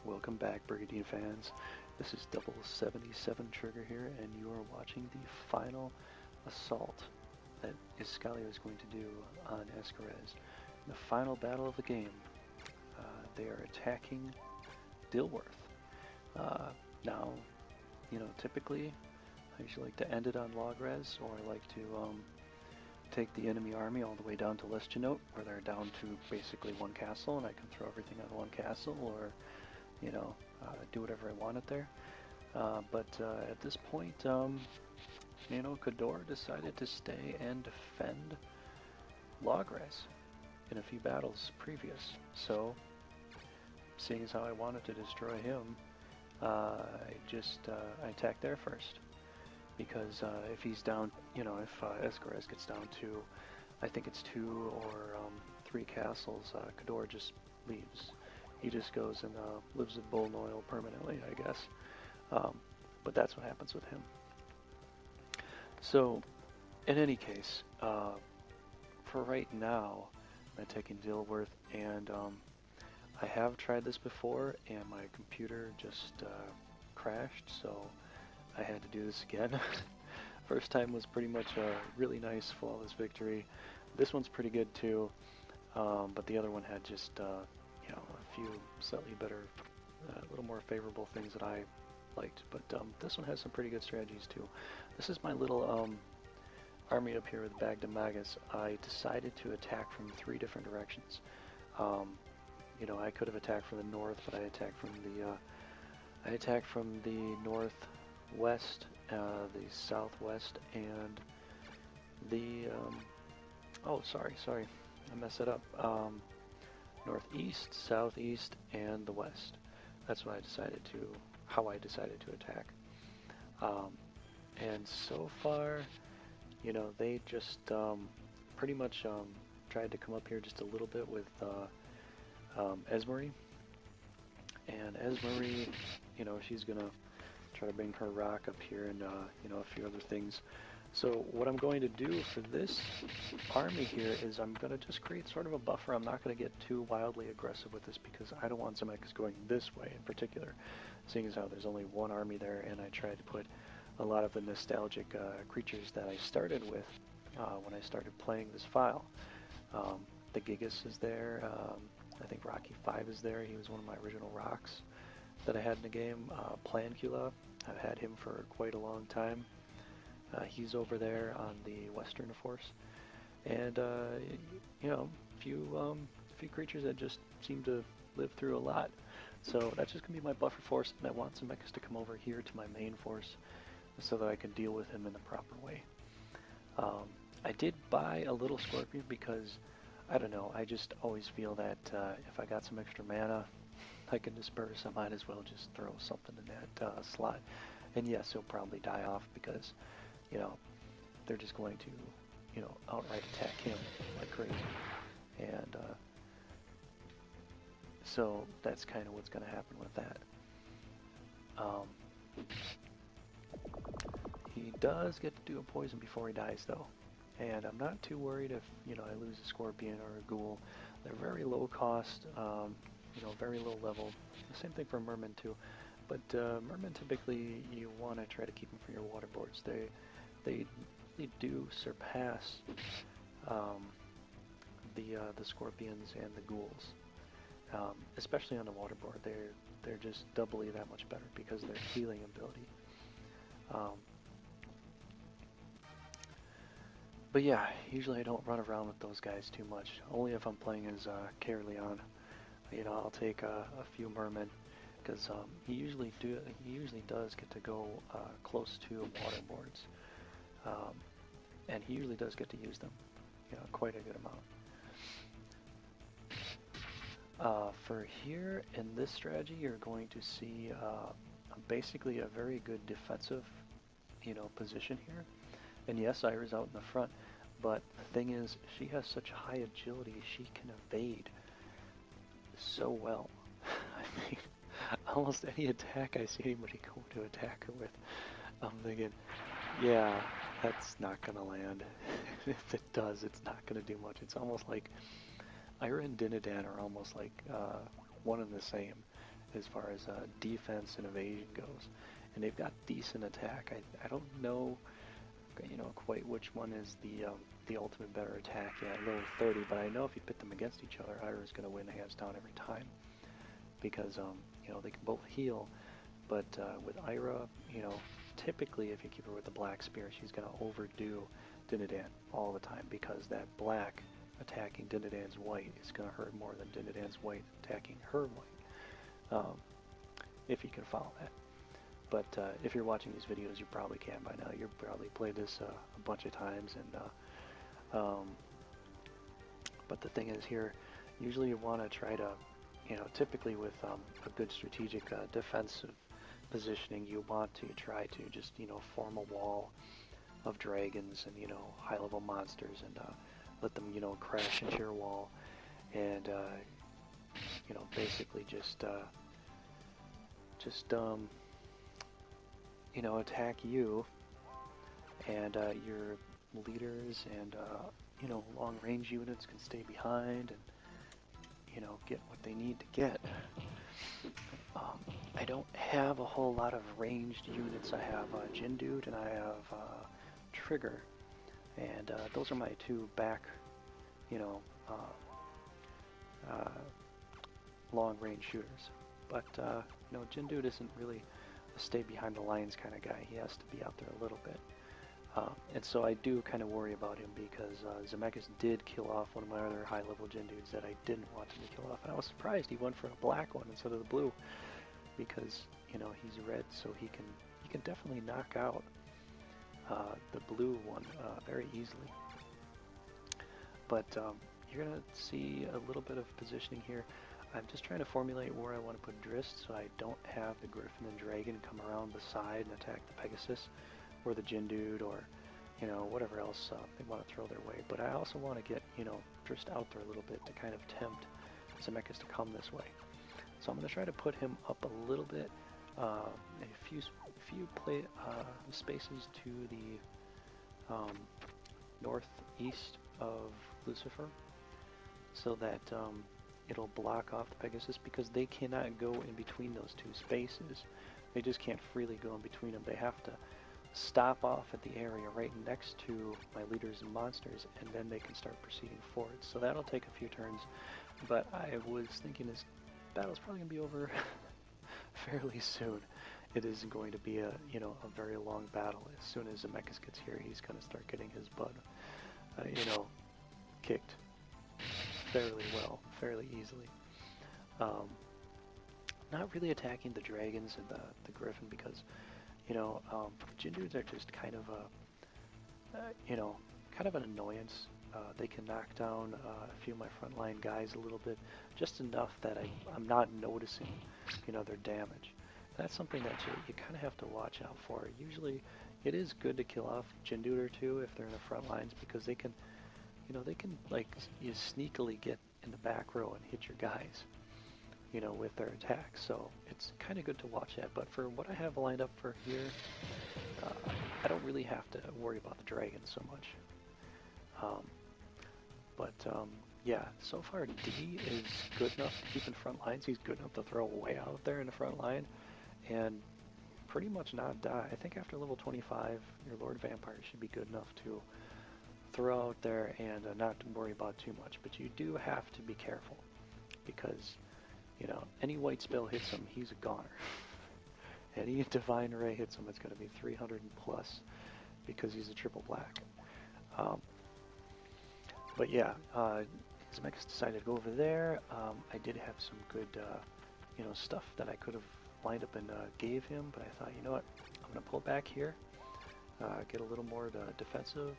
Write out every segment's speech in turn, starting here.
Welcome back, Brigandine fans. This is 77 Trigger here, and you are watching the final assault that Iscalio is going to do on Escarez. The final battle of the game. They are attacking Dilworth. Now, typically I usually like to end it on log res, or I like to take the enemy army all the way down to Lesgenote, where they're down to basically one castle, and I can throw everything on one castle, or do whatever I want it there. But at this point, Khador decided to stay and defend Logres in a few battles previous. So, seeing as how I wanted to destroy him, I attacked there first. Because if he's down, if Escarez gets down to, I think it's 2 or 3 castles, Khador just leaves. He just goes and lives at Bolnoil permanently, I guess. But that's what happens with him. So, in any case, for right now, I'm taking Dilworth, and I have tried this before, and my computer just crashed, so I had to do this again. First time was pretty much a really nice flawless victory. This one's pretty good too, but the other one had just a few slightly better, a little more favorable things that I liked. But this one has some pretty good strategies too. This is my little army up here with Bagda Magus. I decided to attack from 3 different directions. I could have attacked from the north, but I attacked from the northwest, the southwest, and the sorry, I messed it up. Northeast, southeast, and the west. That's how I decided to attack. And so far, they just pretty much tried to come up here just a little bit with Esmery. And Esmery, she's gonna try to bring her rock up here, and a few other things. So what I'm going to do for this army here is I'm going to just create sort of a buffer. I'm not going to get too wildly aggressive with this because I don't want Zemeckis going this way in particular, seeing as how there's only one army there, and I tried to put a lot of the nostalgic creatures that I started with when I started playing this file. The Gigas is there. I think Rocky 5 is there. He was one of my original rocks that I had in the game. Plancula, I've had him for quite a long time. He's over there on the western force, and a few creatures that just seem to live through a lot. So that's just gonna be my buffer force, and I want Zemeckis to come over here to my main force so that I can deal with him in the proper way. I did buy a little Scorpion because I don't know. I just always feel that if I got some extra mana, I can disperse. I might as well just throw something in that slot. And yes, he'll probably die off because they're just going to, outright attack him like crazy. And so that's kind of what's going to happen with that. He does get to do a poison before he dies, though. And I'm not too worried if, I lose a Scorpion or a Ghoul. They're very low cost, very low level. The same thing for Merman, too. But Merman, typically, you want to try to keep them for your water boards. They do surpass the Scorpions and the Ghouls, especially on the water board. They're just doubly that much better because of their healing ability. But yeah, usually I don't run around with those guys too much. Only if I'm playing as Caerleon. I'll take a few Mermen because he usually does get to go close to water boards. And he usually does get to use them, quite a good amount. For here in this strategy, you're going to see basically a very good defensive, position here. And yes, Ira's out in the front, but the thing is, she has such high agility, she can evade so well. I mean, almost any attack I see anybody go to attack her with, I'm thinking, yeah, that's not gonna land. If it does, it's not gonna do much. It's almost like Ira and Dinadan are almost like one and the same. as far as defense and evasion goes, and they've got decent attack. I don't know, quite which one is the ultimate better attack. Yeah, low 30, but I know if you pit them against each other, Ira's going to win hands down every time because they can both heal. But with Ira, typically if you keep her with the black spear, she's going to overdo Dinadan all the time because that black attacking Dinadan's white is going to hurt more than Dinadan's white attacking her white, if you can follow that. But if you're watching these videos, you probably can by now. You've probably played this a bunch of times. And but the thing is here, usually you want to try to, typically with a good strategic defensive positioning, you want to try to just, form a wall of dragons and, high-level monsters and let them, crash into your wall and, basically just attack you and your leaders and, long-range units can stay behind and, get what they need to get. I don't have a whole lot of ranged units. I have Jindude and I have Trigger, and those are my two back, long-range shooters. But Jindude isn't really a stay behind the lines kind of guy. He has to be out there a little bit. And so I do kind of worry about him because Zemeckis did kill off one of my other high-level Jindudes that I didn't want him to kill off. And I was surprised he went for a black one instead of the blue because, he's red, so he can definitely knock out the blue one very easily. But you're going to see a little bit of positioning here. I'm just trying to formulate where I want to put Dryst so I don't have the Griffin and Dragon come around the side and attack the Pegasus or the Jindude or, whatever else they want to throw their way. But I also want to get, Dryst out there a little bit to kind of tempt Zemeckis to come this way. So I'm going to try to put him up a little bit, a few spaces to the northeast of Lucifer so that it'll block off the Pegasus because they cannot go in between those two spaces. They just can't freely go in between them. They have to stop off at the area right next to my leaders and monsters, and then they can start proceeding forward. So that'll take a few turns, but I was thinking this battle's probably going to be over fairly soon. It isn't going to be a very long battle. As soon as Zemeckis gets here, he's going to start getting his butt, kicked fairly well, fairly easily. Not really attacking the dragons and the griffin because, Jindudes are just kind of an annoyance. They can knock down a few of my frontline guys a little bit, just enough that I'm not noticing, their damage. That's something that you kind of have to watch out for. Usually, it is good to kill off Jindude or two if they're in the front lines because they can, you sneakily get in the back row and hit your guys, with their attacks. So it's kind of good to watch that. But for what I have lined up for here, I don't really have to worry about the dragon so much. Yeah, so far D is good enough to keep in front lines. He's good enough to throw way out there in the front line and pretty much not die. I think after level 25, your Lord Vampire should be good enough to throw out there and not to worry about too much. But you do have to be careful because, any white spell hits him, he's a goner. Any Divine Ray hits him, it's going to be 300 plus because he's a triple black. But yeah, Zemeckis decided to go over there. I did have some good, stuff that I could have lined up and gave him, but I thought, you know what, I'm going to pull back here, get a little more defensive,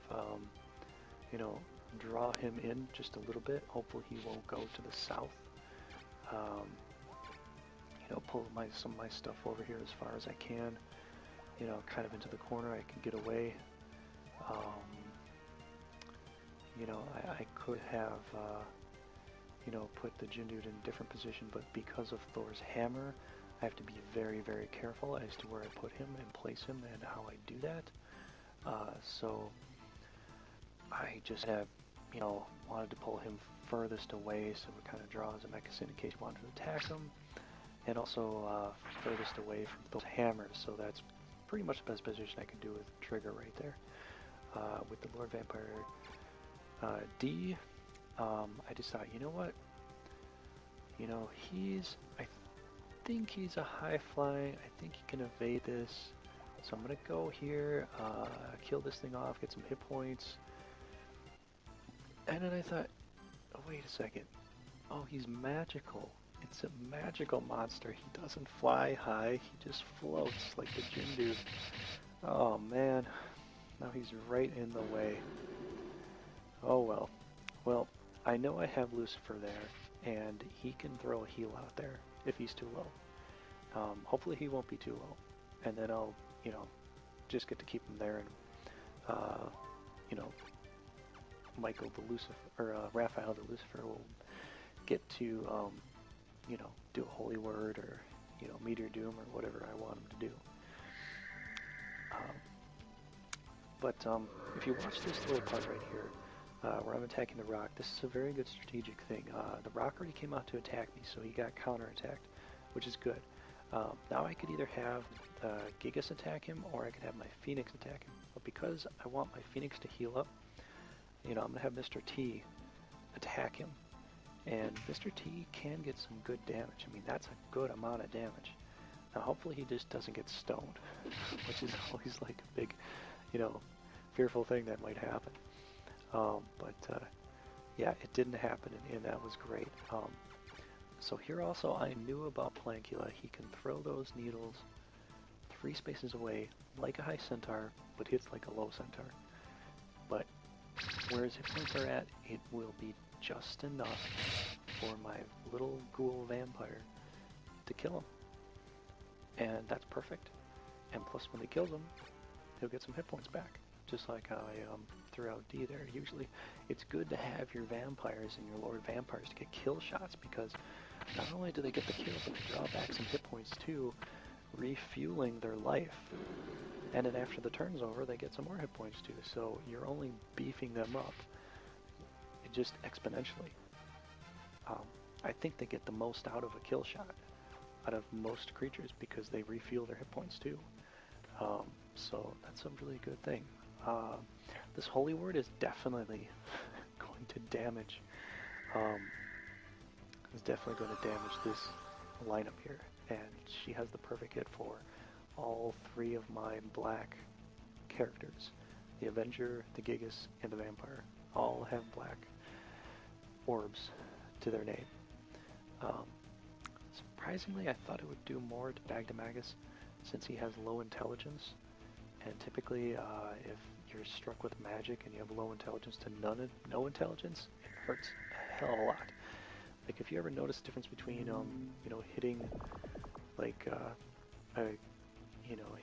draw him in just a little bit. Hopefully he won't go to the south. Pull some of my stuff over here as far as I can, kind of into the corner. I can get away. I could have, put the Jindude in a different position, but because of Thor's hammer, I have to be very, very careful as to where I put him and place him and how I do that. So I just have, wanted to pull him furthest away so it kind of draws Zemeckis in case he wanted to attack him. and also furthest away from those hammers, so that's pretty much the best position I can do with trigger right there. With the Lord Vampire D, I just thought, you know what? You know, I think he's a high flying. I think he can evade this. So I'm gonna go here, kill this thing off, get some hit points. And then I thought, oh wait a second. Oh, he's magical. It's a magical monster. He doesn't fly high, he just floats like the Jin dude. Oh man. Now he's right in the way. Oh well. Well, I know I have Lucifer there, and he can throw a heal out there if he's too low. Hopefully he won't be too low. And then I'll, you know, just get to keep him there and, you know, Michael the Lucifer, or Raphael the Lucifer will get to, you know, do a holy word or, you know, Meteor Doom or whatever I want him to do. But if you watch this little part right here, where I'm attacking the rock, this is a very good strategic thing. The rock already came out to attack me, so he got counterattacked, which is good. Now I could either have Gigas attack him, or I could have my Phoenix attack him. But because I want my Phoenix to heal up, you know, I'm going to have Mr. T attack him. And Mr. T can get some good damage. I mean, that's a good amount of damage. Now hopefully he just doesn't get stoned, which is always like a big, you know, fearful thing that might happen. But yeah, it didn't happen, and that was great. So here also I knew about Plankula. He can throw those needles 3 spaces away like a high centaur, but hits like a low centaur. But where his hit points are at, it will be just enough for my little ghoul vampire to kill him. And that's perfect. And plus when he kills him, he'll get some hit points back. Just like how I threw out D there. Usually it's good to have your vampires and your Lord Vampires to get kill shots, because not only do they get the kill, but they draw back some hit points too, refueling their life. And then after the turn's over, they get some more hit points too. So you're only beefing them up just exponentially. I think they get the most out of a kill shot out of most creatures because they refuel their hit points too. So that's a really good thing. This Holy Word is definitely going to damage. Is definitely going to damage this lineup here, and she has the perfect hit for all 3 of my black characters. The Avenger, the Gigas, and the Vampire all have black orbs to their name. Surprisingly, I thought it would do more to Bagdemagus since he has low intelligence, and typically if you're struck with magic and you have low intelligence to no intelligence, it hurts a hell of a lot. Like if you ever notice the difference between you know, hitting like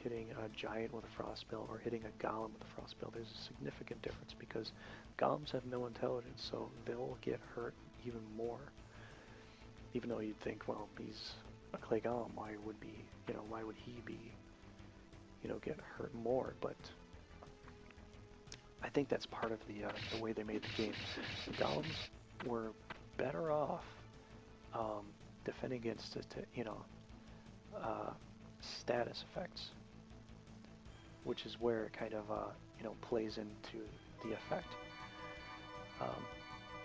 hitting a giant with a frost spell or hitting a golem with a frost spell, there's a significant difference because golems have no intelligence, so they'll get hurt even more. Even though you'd think, well, he's a clay golem, why would he be, you know, get hurt more? But I think that's part of the way they made the game. The golems were better off defending against status effects, which is where it kind of you know, plays into the effect,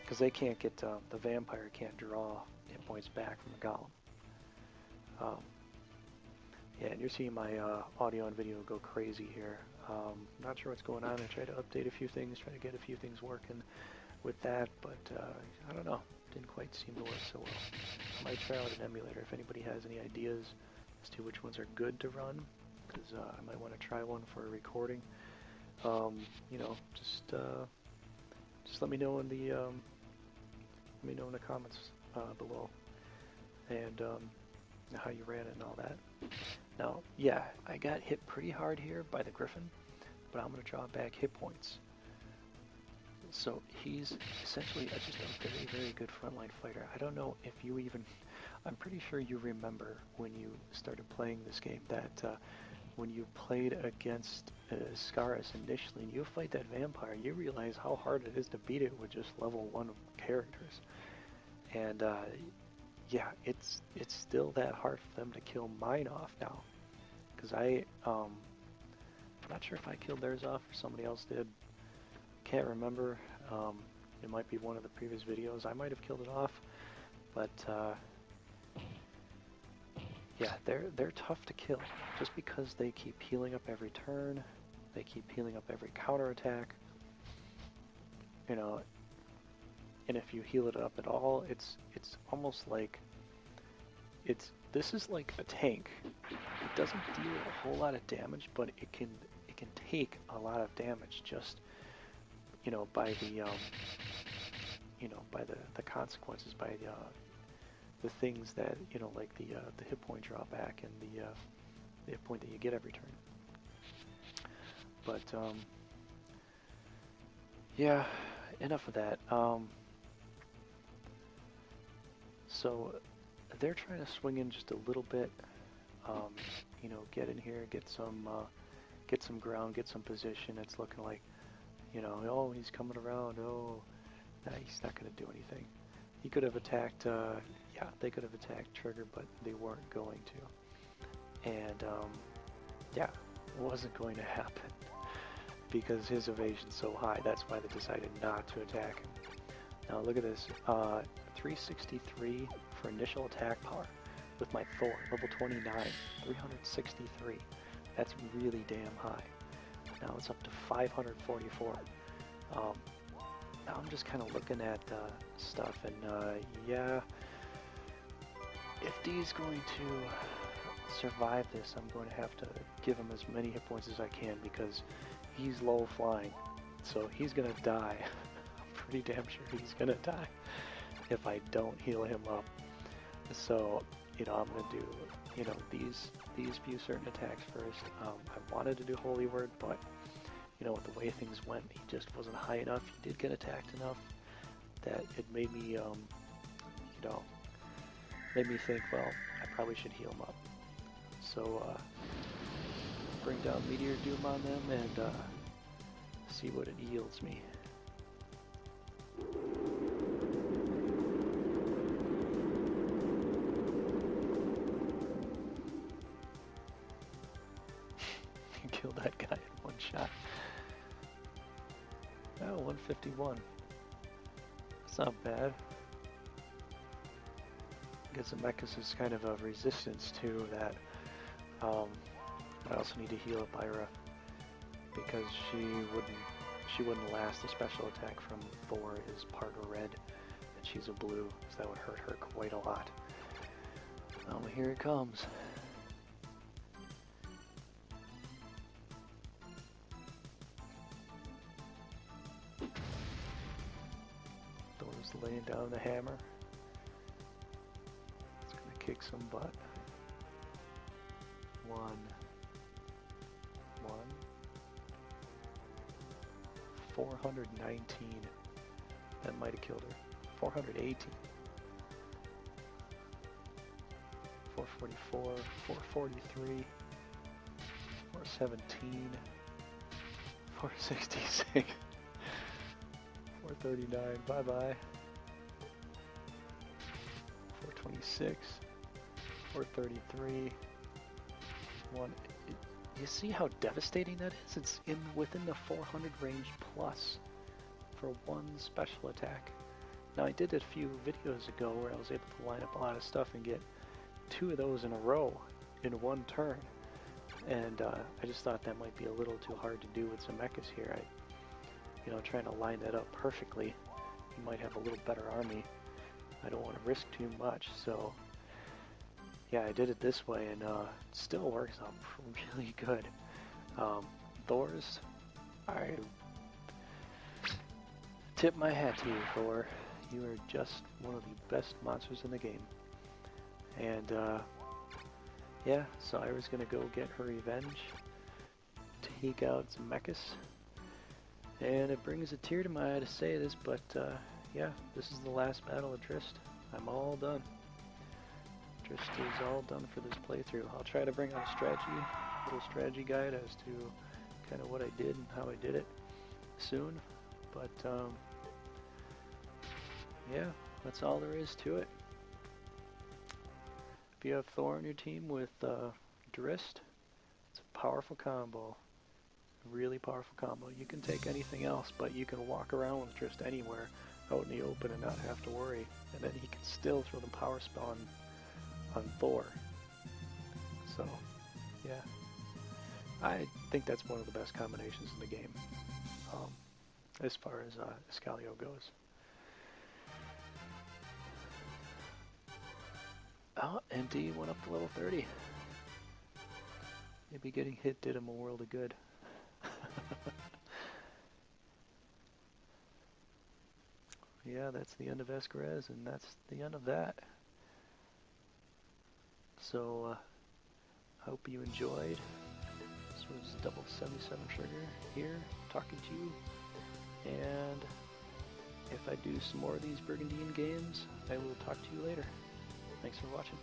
because they can't get the vampire can't draw hit points back from the golem. Yeah, and you're seeing my audio and video go crazy here. Not sure what's going on. I tried to update a few things, try to get a few things working with that, but I don't know. Didn't quite seem to work so well. I might try out an emulator if anybody has any ideas as to which ones are good to run, because I might want to try one for a recording. You know, just let me know in the comments below, and how you ran it and all that. Now, yeah, I got hit pretty hard here by the Griffin, but I'm going to draw back hit points. So he's essentially just a very, very good frontline fighter. I don't know if you even... I'm pretty sure you remember when you started playing this game that when you played against Scaris initially and you fight that vampire, you realize how hard it is to beat it with just level 1 characters. And yeah, it's still that hard for them to kill mine off now. Because I'm not sure if I killed theirs off or somebody else did. Can't remember. It might be one of the previous videos. I might have killed it off, but yeah, they're tough to kill just because they keep healing up every turn. They keep healing up every counterattack. You know, and if you heal it up at all, it's almost like this is like a tank. It doesn't deal a whole lot of damage, but it can take a lot of damage just, you know, by the by the consequences, by the things that, you know, like the hit point drawback and the hit point that you get every turn. But yeah, enough of that. So they're trying to swing in just a little bit. You know, get in here, get some ground, get some position. It's looking like, you know, oh, he's coming around. Oh, nah, he's not going to do anything. He could have attacked. Yeah, they could have attacked Trigger, but they weren't going to. And yeah, it wasn't going to happen because his evasion's so high. That's why they decided not to attack him. Now look at this. 363 for initial attack power with my Thor, level 29, 363. That's really damn high. Now it's up to 544. Now I'm just kind of looking at stuff, and yeah, if D's going to survive this, I'm going to have to give him as many hit points as I can because he's low flying, so he's gonna die. I'm pretty damn sure he's gonna die if I don't heal him up. So, you know, I'm gonna do, you know, these few certain attacks first. I wanted to do Holy Word, but you know, with the way things went, he just wasn't high enough. He did get attacked enough that it made me, you know, made me think, well, I probably should heal him up. So, bring down Meteor Doom on them and see what it yields me. Kill that guy in one shot. Oh, 151. That's not bad. I guess Zemeckis is kind of a resistance to that. I also need to heal up Ira because she wouldn't last. The special attack from Thor is part red, and she's a blue, so that would hurt her quite a lot. Here it comes. Thor's laying down the hammer. It's gonna kick some butt. 419. That might have killed her. 418. 444. 443. 417. 466. 439. Bye bye. 426. 433. You see how devastating that is? It's within the 400 range plus for one special attack. Now I did it a few videos ago where I was able to line up a lot of stuff and get 2 of those in a row in one turn. And I just thought that might be a little too hard to do with Zemeckis here. You know, trying to line that up perfectly. He might have a little better army. I don't want to risk too much, so yeah, I did it this way, and it still works out really good. Thor's, I tip my hat to you, Thor. You are just one of the best monsters in the game. And yeah, so Ira's gonna go get her revenge, take out Zemeckis, and it brings a tear to my eye to say this, but yeah, this is the last battle of Dryst. I'm all done. Dryst is all done for this playthrough. I'll try to bring out a little strategy guide as to kind of what I did and how I did it soon, but yeah, that's all there is to it. If you have Thor on your team with Dryst, it's a powerful combo. Really powerful combo. You can take anything else, but you can walk around with Dryst anywhere out in the open and not have to worry. And then he can still throw the power spell on Thor. So, yeah. I think that's one of the best combinations in the game, as far as Iscalio goes. Oh, MD went up to level 30. Maybe getting hit did him a world of good. Yeah, that's the end of Escarez, and that's the end of that. So, hope you enjoyed. This was Double 77 Trigger here, talking to you. And if I do some more of these Brigandine games, I will talk to you later. Thanks for watching.